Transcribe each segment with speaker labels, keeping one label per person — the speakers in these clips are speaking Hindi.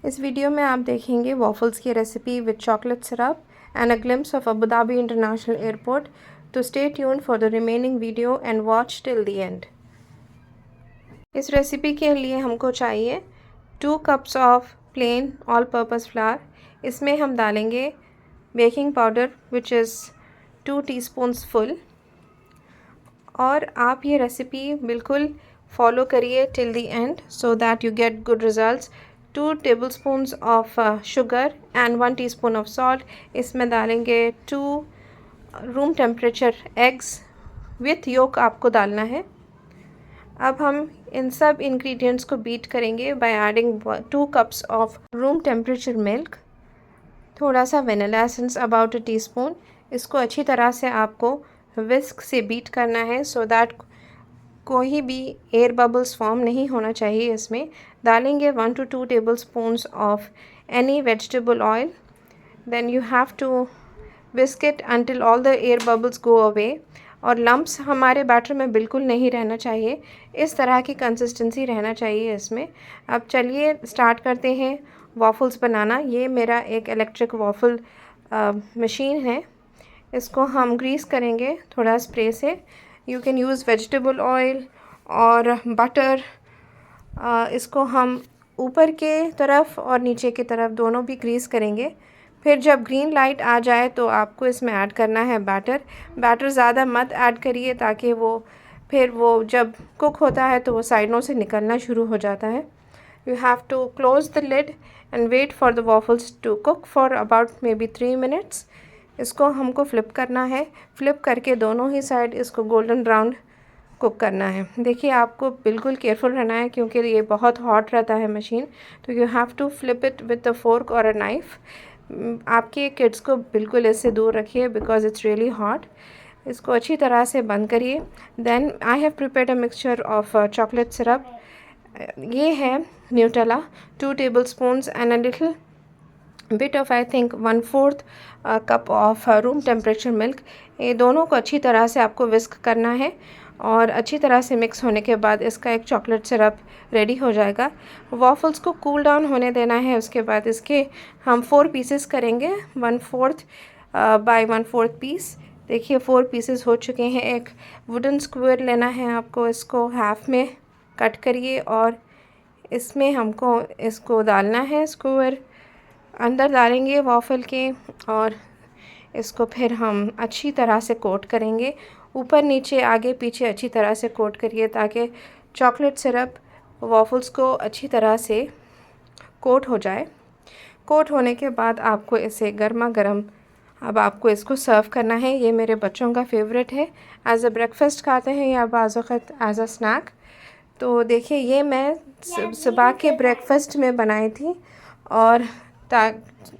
Speaker 1: इस वीडियो में आप देखेंगे वॉफल्स की recipe with chocolate syrup and a glimpse of Abu Dhabi international airport. तो stay tuned for the remaining video and watch till the end. इस रेसिपी के लिए हमको चाहिए 2 cups of plain all purpose flour. इसमें हम डालेंगे baking powder which is 2 teaspoons full. और आप ये रेसिपी बिल्कुल फॉलो करिए till the end so that you get good results. 2 tablespoons of sugar and 1 teaspoon of salt. इसमें डालेंगे 2 रूम टेम्परेचर एग्स विथ योक आपको डालना है। अब हम इन सब इंग्रेडिएंट्स को बीट करेंगे by adding 2 cups of room temperature milk, थोड़ा सा vanilla essence about a teaspoon. इसको अच्छी तरह से आपको विस्क से बीट करना है सो दैट कोई भी एयर बबल्स फॉर्म नहीं होना चाहिए। इसमें डालेंगे 1 to 2 tablespoons of any vegetable oil. Then you have to whisk it until all the air bubbles go away। और लम्प्स हमारे बैटर में बिल्कुल नहीं रहना चाहिए, इस तरह की कंसिस्टेंसी रहना चाहिए इसमें। अब चलिए स्टार्ट करते हैं वॉफल्स बनाना। ये मेरा एक इलेक्ट्रिक वॉफल मशीन है। इसको हम ग्रीस करेंगे थोड़ा स्प्रे से। You can use vegetable oil और बटर। इसको हम ऊपर के तरफ और नीचे की तरफ दोनों भी ग्रीस करेंगे। फिर जब ग्रीन लाइट आ जाए तो आपको इसमें ऐड करना है बैटर। बैटर ज़्यादा मत ऐड करिए ताकि वो जब कुक होता है तो वो साइडों से निकलना शुरू हो जाता है। You have to close the lid and wait for the waffles to cook for about maybe 3 minutes. इसको हमको फ्लिप करना है। फ्लिप करके दोनों ही साइड इसको गोल्डन ब्राउन कुक करना है। देखिए आपको बिल्कुल केयरफुल रहना है क्योंकि ये बहुत हॉट रहता है मशीन। तो you have to flip it with a fork और अ नाइफ। आपके किड्स को बिल्कुल इससे दूर रखिए बिकॉज इट्स रियली हॉट। इसको अच्छी तरह से बंद करिए। Then I have prepared a mixture of chocolate syrup. ये है Nutella 2 tablespoons and a little bit of I think 1/4 cup of room temperature milk. ये दोनों को अच्छी तरह से आपको विस्क करना है और अच्छी तरह से मिक्स होने के बाद इसका एक चॉकलेट सिरप रेडी हो जाएगा। वॉफल्स को कूल डाउन होने देना है। उसके बाद इसके हम 4 पीसेस करेंगे 1/4 बाय 1/4 पीस। देखिए 4 पीसेस हो चुके हैं। एक वुडन स्क्वायर लेना है आपको, इसको हाफ में कट करिए और इसमें हमको इसको डालना है। स्क्वायर अंदर डालेंगे वॉफल के और इसको फिर हम अच्छी तरह से कोट करेंगे। ऊपर नीचे आगे पीछे अच्छी तरह से कोट करिए ताकि चॉकलेट सिरप वॉफल्स को अच्छी तरह से कोट हो जाए। कोट होने के बाद आपको इसे गर्मा गर्म अब आपको इसको सर्व करना है। ये मेरे बच्चों का फेवरेट है। एज अ ब्रेकफास्ट खाते हैं या बाज़ वक़्त एज अ स्नैक। तो देखिए ये मैं सुबह के ब्रेकफास्ट में बनाई थी और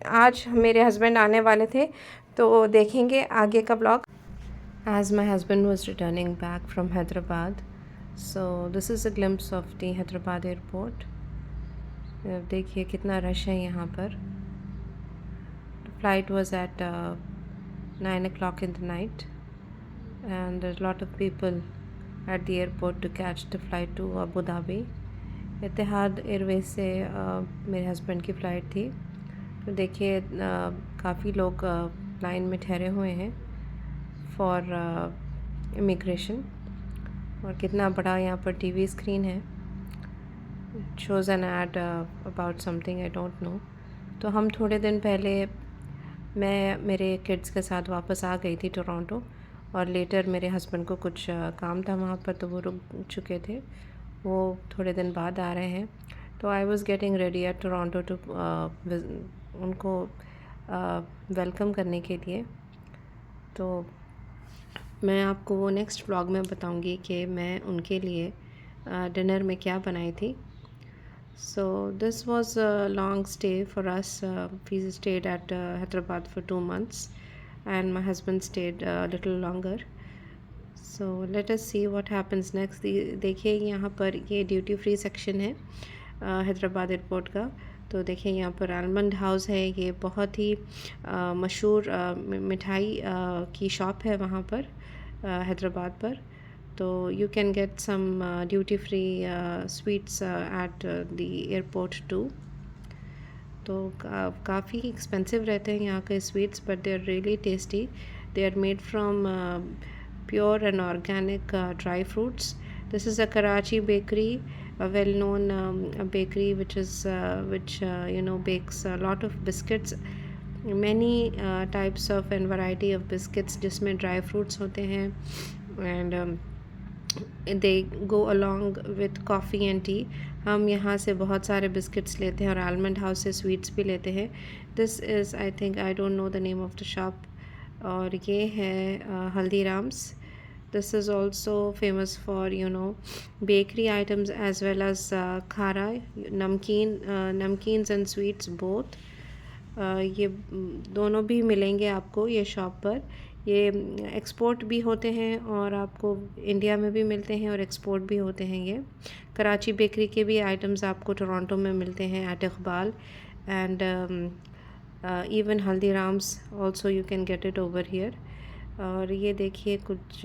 Speaker 1: आज मेरे हस्बैंड आने वाले थे तो देखेंगे आगे का blog. As my husband was returning back from Hyderabad, so this is a glimpse of the Hyderabad airport। देखिए कितना रश है यहाँ पर। Flight was at 9 o'clock in the night and there's a lot of people at the airport to catch the flight to Abu Dhabi। Etihad Airways से मेरे हस्बैंड की फ़्लाइट थी। तो देखिए काफ़ी लोग लाइन में ठहरे हुए हैं फॉर इमिग्रेशन। और कितना बड़ा यहाँ पर टीवी स्क्रीन है। Shows an ad about something I don't know. तो हम थोड़े दिन पहले मैं मेरे किड्स के साथ वापस आ गई थी टोरंटो और लेटर मेरे हस्बैंड को कुछ काम था वहाँ पर तो वो रुक चुके थे। वो थोड़े दिन बाद आ रहे हैं। तो I was getting ready at Toronto to उनको वेलकम करने के लिए। तो मैं आपको वो नेक्स्ट व्लॉग में बताऊंगी कि मैं उनके लिए डिनर में क्या बनाई थी। So this was a long stay for us. We stayed at Hyderabad for 2 months and my husband stayed little longer. So let us see what happens next. देखिए यहाँ पर ये ड्यूटी फ्री सेक्शन है हैदराबाद एयरपोर्ट का। तो देखिए यहाँ पर आलमंड हाउस है। ये बहुत ही मशहूर मिठाई की शॉप है वहाँ पर हैदराबाद पर। तो you can get some duty free sweets at the airport too. तो काफ़ी एक्सपेंसिव रहते हैं यहाँ के sweets, but they are really tasty. They are made from pure and organic dry fruits. This is a Karachi bakery, a well-known bakery which bakes a lot of biscuits, many types of and variety of biscuits जिसमें dry fruits होते हैं, and they go along with coffee and tea. हम यहाँ से बहुत सारे बिस्किट्स लेते हैं और आलमंड हाउस से स्वीट्स भी लेते हैं. This is, I think, I don't know the name of the shop. और ये है Haldiram's. This is also famous for bakery items as well as khara, namkeens and sweets both. ये दोनों भी मिलेंगे आपको ये शॉप पर. ये एक्सपोर्ट भी होते हैं और आपको इंडिया में भी मिलते हैं और एक्सपोर्ट भी होते हैं. ये कराची बेकरी के भी आइटम्स आपको टोरंटो में मिलते हैं at Iqbal, and even Haldiram's also you can get it over here. और ये देखिए कुछ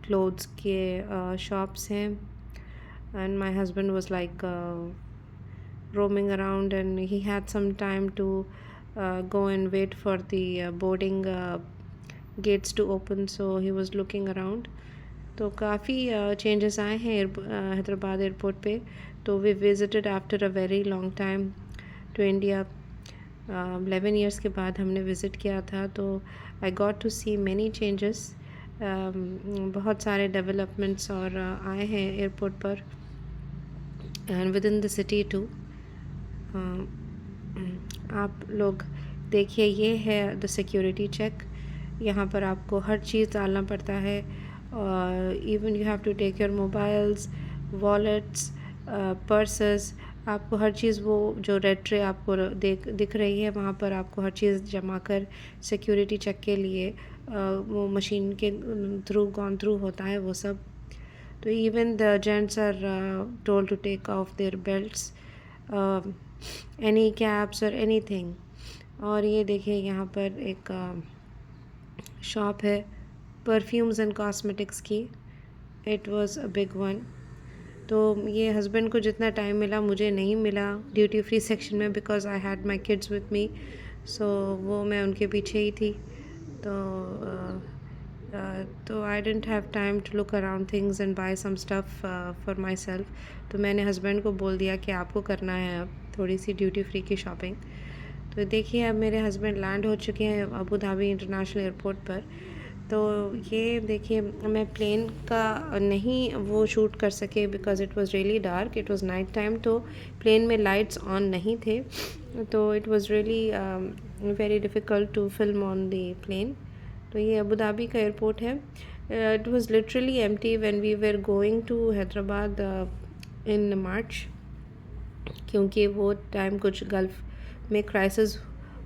Speaker 1: क्लोथ्स के शॉप्स हैं, and my husband was like roaming around, and he had some time to go and wait for the boarding gates to open, so he was looking around. तो काफ़ी changes आए हैं हैदराबाद एयरपोर्ट पे. तो we visited after a very long time to India. 11 years के बाद हमने विज़िट किया था. तो I got to see many changes. बहुत सारे डेवलपमेंट्स और आए हैं एयरपोर्ट पर, and within the city too. आप लोग देखिए, ये है द सिक्योरिटी चेक. यहाँ पर आपको हर चीज़ डालना पड़ता है, और even you have to take your mobiles, wallets, purses. आपको हर चीज़, वो जो रेड ट्रे आपको दिख रही है, वहाँ पर आपको हर चीज़ जमा कर सिक्योरिटी चेक के लिए वो मशीन के थ्रू गॉन थ्रू होता है वो सब. तो even the gents are told to take off their belts, any caps और एनीथिंग. और ये देखिए, यहाँ पर एक शॉप है परफ्यूम्स एंड कॉस्मेटिक्स की. It was a big one. तो ये हस्बैंड को जितना टाइम मिला मुझे नहीं मिला ड्यूटी फ्री सेक्शन में, because I had my kids with me. So वो मैं उनके पीछे ही थी. तो I didn't have time to look around things and buy some stuff for myself. तो मैंने हस्बैंड को बोल दिया कि आपको करना है अब थोड़ी सी ड्यूटी फ्री की शॉपिंग. तो देखिए, अब मेरे हस्बैंड लैंड हो चुके हैं अबू धाबी इंटरनेशनल एयरपोर्ट पर. तो ये देखिए, मैं प्लेन का नहीं वो शूट कर सके because it was really dark, it was night time. तो प्लेन में लाइट्स ऑन नहीं थे, तो it was really very difficult to film on the plane. तो ये अबू धाबी का एयरपोर्ट है. It was literally empty when we were going to Hyderabad in March, क्योंकि वो टाइम कुछ गल्फ़ में क्राइसिस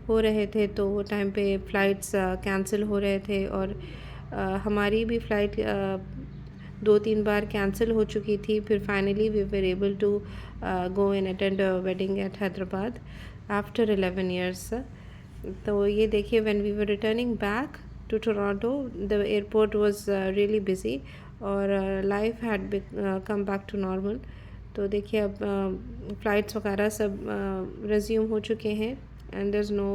Speaker 1: हो रहे थे. तो वो टाइम पे फ़्लाइट्स कैंसिल हो रहे थे, और हमारी भी फ़्लाइट 2-3 बार कैंसिल हो चुकी थी. फिर finally we were able to go and attend a wedding at Hyderabad after 11 years. तो ये देखिए, when we were returning back to Toronto, the airport was really busy, और life had come back to normal. तो देखिए, अब फ़्लाइट्स वगैरह सब रिज्यूम हो चुके हैं, and there's no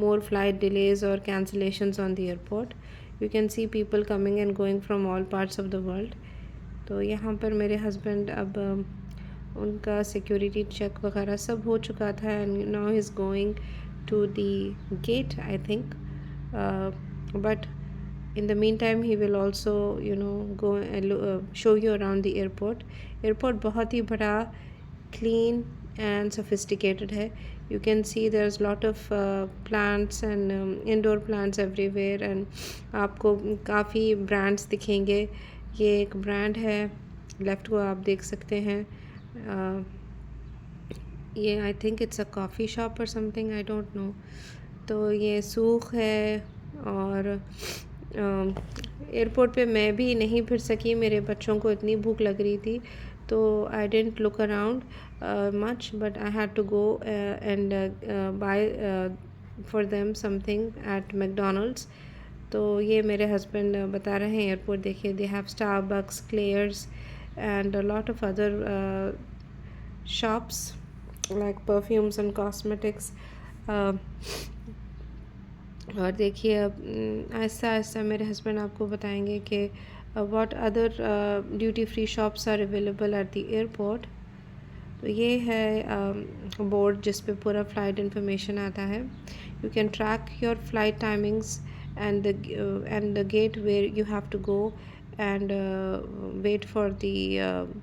Speaker 1: more flight delays or cancellations on the airport. You can see people coming and going from all parts of the world. तो यहाँ पर मेरे हस्बैंड अब उनका सिक्योरिटी चेक वगैरह सब हो चुका था, and now he's going to the gate, I think. But in the meantime he will also go and show you around the airport. Airport बहुत ही बड़ा, clean and sophisticated है. You can see there's lot of plants and indoor plants everywhere, and आपको काफ़ी ब्रांड्स दिखेंगे. ये एक ब्रांड है, लेफ़्ट को आप देख सकते हैं. ये I think it's a coffee shop और समथिंग, आई डोंट नो. तो ये सूख है, और एयरपोर्ट पे मैं भी नहीं फिर सकी, मेरे बच्चों को इतनी भूख लग रही थी. तो I didn't look around much, but I had to go and buy for them something at McDonald's. तो ये मेरे हस्बैंड बता रहे हैं एयरपोर्ट देखिए, they have Starbucks, Claire's and a lot of other shops like perfumes and cosmetics. uh, और देखिए अब आहिस्ता आहिस्ता मेरे हस्बैंड आपको बताएंगे कि what other duty free shops are available at the airport. तो ये है बोर्ड जिस पे पूरा फ़्लाइट इंफॉर्मेशन आता है। You can track your flight timings and the gate where you have to go and wait for the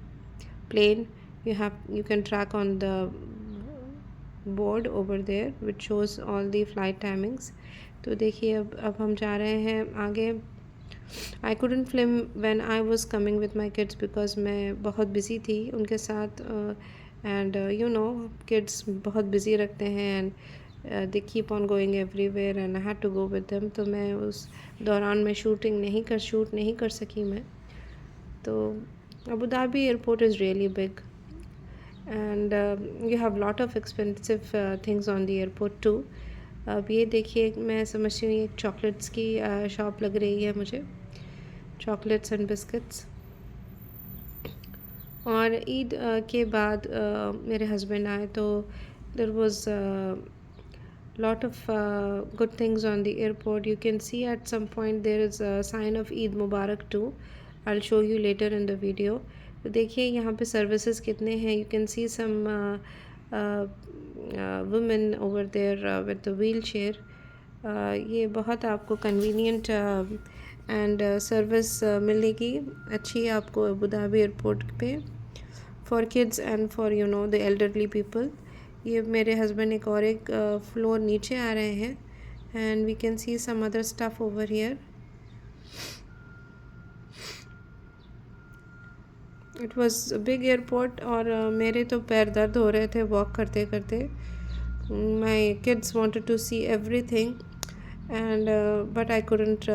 Speaker 1: plane. You can track on the board over there which shows all the flight timings. तो देखिए अब हम जा रहे हैं आगे। I couldn't film when I was coming with my kids because मैं बहुत busy थी उनके साथ and you know kids बहुत busy रखते हैं and they keep on going everywhere and I had to go with them। तो मैं उस दौरान में शूट नहीं कर सकी मैं। तो Abu Dhabi airport is really big and you have lot of expensive things on the airport too। अब ये देखिए मैं समझती हूँ ये चॉकलेट्स की शॉप लग रही है मुझे, चॉकलेट्स एंड बिस्किट्स। और ईद के बाद मेरे हस्बैंड आए तो there was lot of good things on the airport. You can see at some point there is a sign of Eid Mubarak too. I'll show you later in the video। तो देखिए यहाँ पे सर्विसेज कितने हैं। You can see some women over there with the wheelchair। ये बहुत आपको convenient and सर्विस मिलेगी अच्छी आपको अबू धाबी एयरपोर्ट पे for kids and for you know the elderly people। ये मेरे हस्बैंड एक फ्लोर नीचे आ रहे हैं and we can see some other stuff over here. It was a big airport और मेरे तो पैर दर्द हो रहे थे वॉक करते करते। My kids wanted to see everything and but I couldn't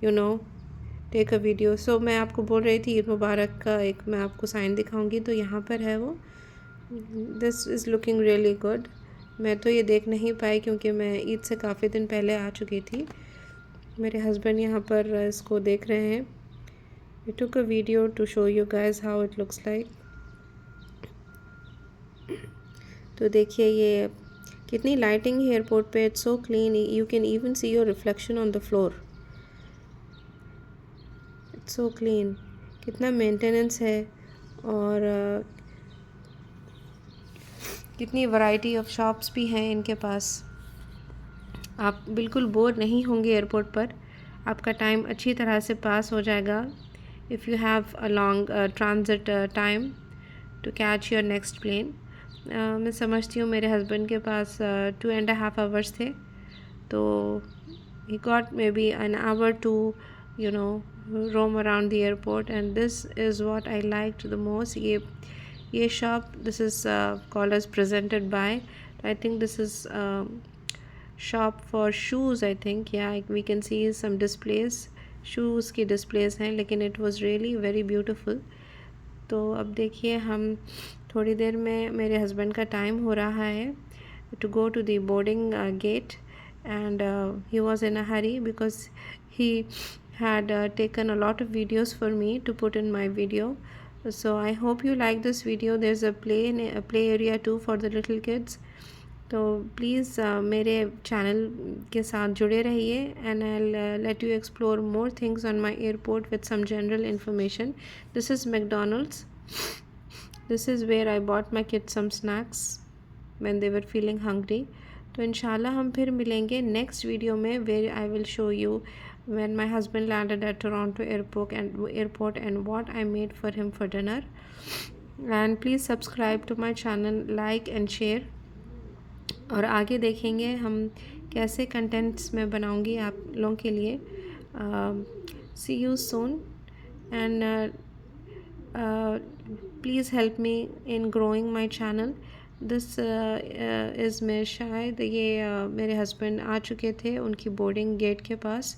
Speaker 1: you know take a video. So मैं आपको बोल रही थी ईद मुबारक का एक मैं आपको साइन दिखाऊंगी तो यहाँ पर है वो। This is looking really good. मैं तो ये देख नहीं पाई क्योंकि मैं ईद से काफ़ी दिन पहले आ चुकी थी। मेरे हस्बैंड यहाँ पर इसको देख रहे हैं। I took a video to show you guys how it looks like। तो देखिए ये कितनी लाइटिंग है एयरपोर्ट पे। It's so clean, you can even see your reflection on the floor. It's so clean, कितना मेंटेनेंस है और कितनी वैरायटी ऑफ शॉप्स भी हैं इनके पास। आप बिल्कुल बोर नहीं होंगे एयरपोर्ट पर, आपका टाइम अच्छी तरह से पास हो जाएगा। If you have a long transit time to catch your next plane. मैं समझती हूँ मेरे हस्बैंड के पास 2.5 आवर्स थे तो he got maybe an hour to you know roam around the airport and this is what I liked the most। ये shop this is called as presented by, I think this is shop for shoes I think। yeah, we can see some displays, shoes की displays हैं लेकिन it was really very beautiful। तो अब देखिए हम थोड़ी देर में मेरे हस्बैंड का टाइम हो रहा है to go to the boarding gate and he was in a hurry because he had taken a lot of videos for me to put in my video। so I hope you like this video। there's a play area too for the little kids। तो प्लीज़ मेरे चैनल के साथ जुड़े रहिए and I let you explore more things on my airport with some general information. This is McDonald's. This is where I bought my kids some snacks when they were feeling hungry. तो इंशाल्लाह हम फिर मिलेंगे नेक्स्ट वीडियो में where I will show you when my husband landed at Toronto airport and what I made for him for dinner। and please subscribe to my channel, like and share। और आगे देखेंगे हम कैसे कंटेंट्स मैं बनाऊंगी आप लोगों के लिए। See you soon and please help me in growing my channel. This is मैं शायद ये मेरे हस्बैंड आ चुके थे उनकी बोर्डिंग गेट के पास।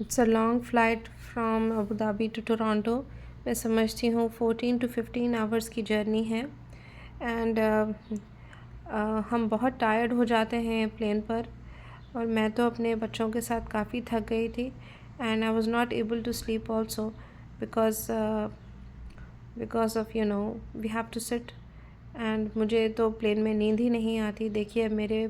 Speaker 1: It's a long flight from Abu Dhabi to Toronto. मैं समझती हूँ 14 to 15 आवर्स की जर्नी है एंड हम बहुत टायर्ड हो जाते हैं प्लेन पर और मैं तो अपने बच्चों के साथ काफ़ी थक गई थी and I was not able to sleep also because of you know we have to sit and मुझे तो प्लेन में नींद ही नहीं आती। देखिए मेरे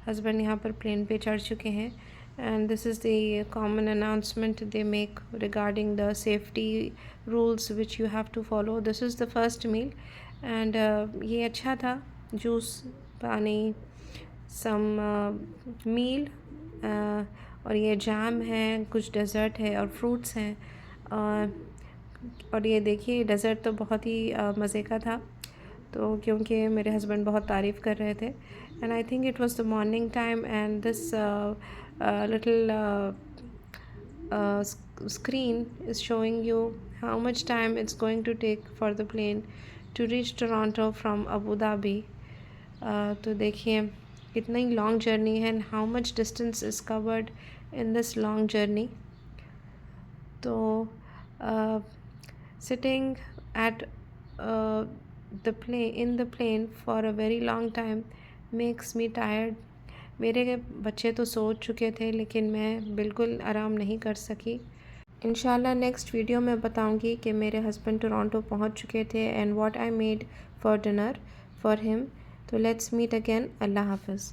Speaker 1: हस्बैंड यहाँ पर प्लेन पे चढ़ चुके हैं and this is the common announcement they make regarding the safety rules which you have to follow. This is the first meal and ये अच्छा था, जूस, पानी, सम मील और ये जाम है, कुछ डेज़र्ट है और फ्रूट्स हैं। और ये देखिए डेज़र्ट तो बहुत ही मज़े का था, तो क्योंकि मेरे हस्बैंड बहुत तारीफ़ कर रहे थे and I think it was the morning time and this little screen is showing you how much time it's going to take for the plane to reach Toronto from Abu Dhabi. तो देखिए कितनी लॉन्ग जर्नी है and how much distance is covered in this long journey. तो sitting at in the plane for a very long time makes me tired. मेरे बच्चे तो सो चुके थे लेकिन मैं बिल्कुल आराम नहीं कर सकी। इंशाल्लाह नेक्स्ट वीडियो में बताऊंगी कि मेरे हस्बैंड टोरंटो पहुंच चुके थे and what I made for dinner for him. तो लेट्स मीट अगेन। अल्लाह हाफ़िज़।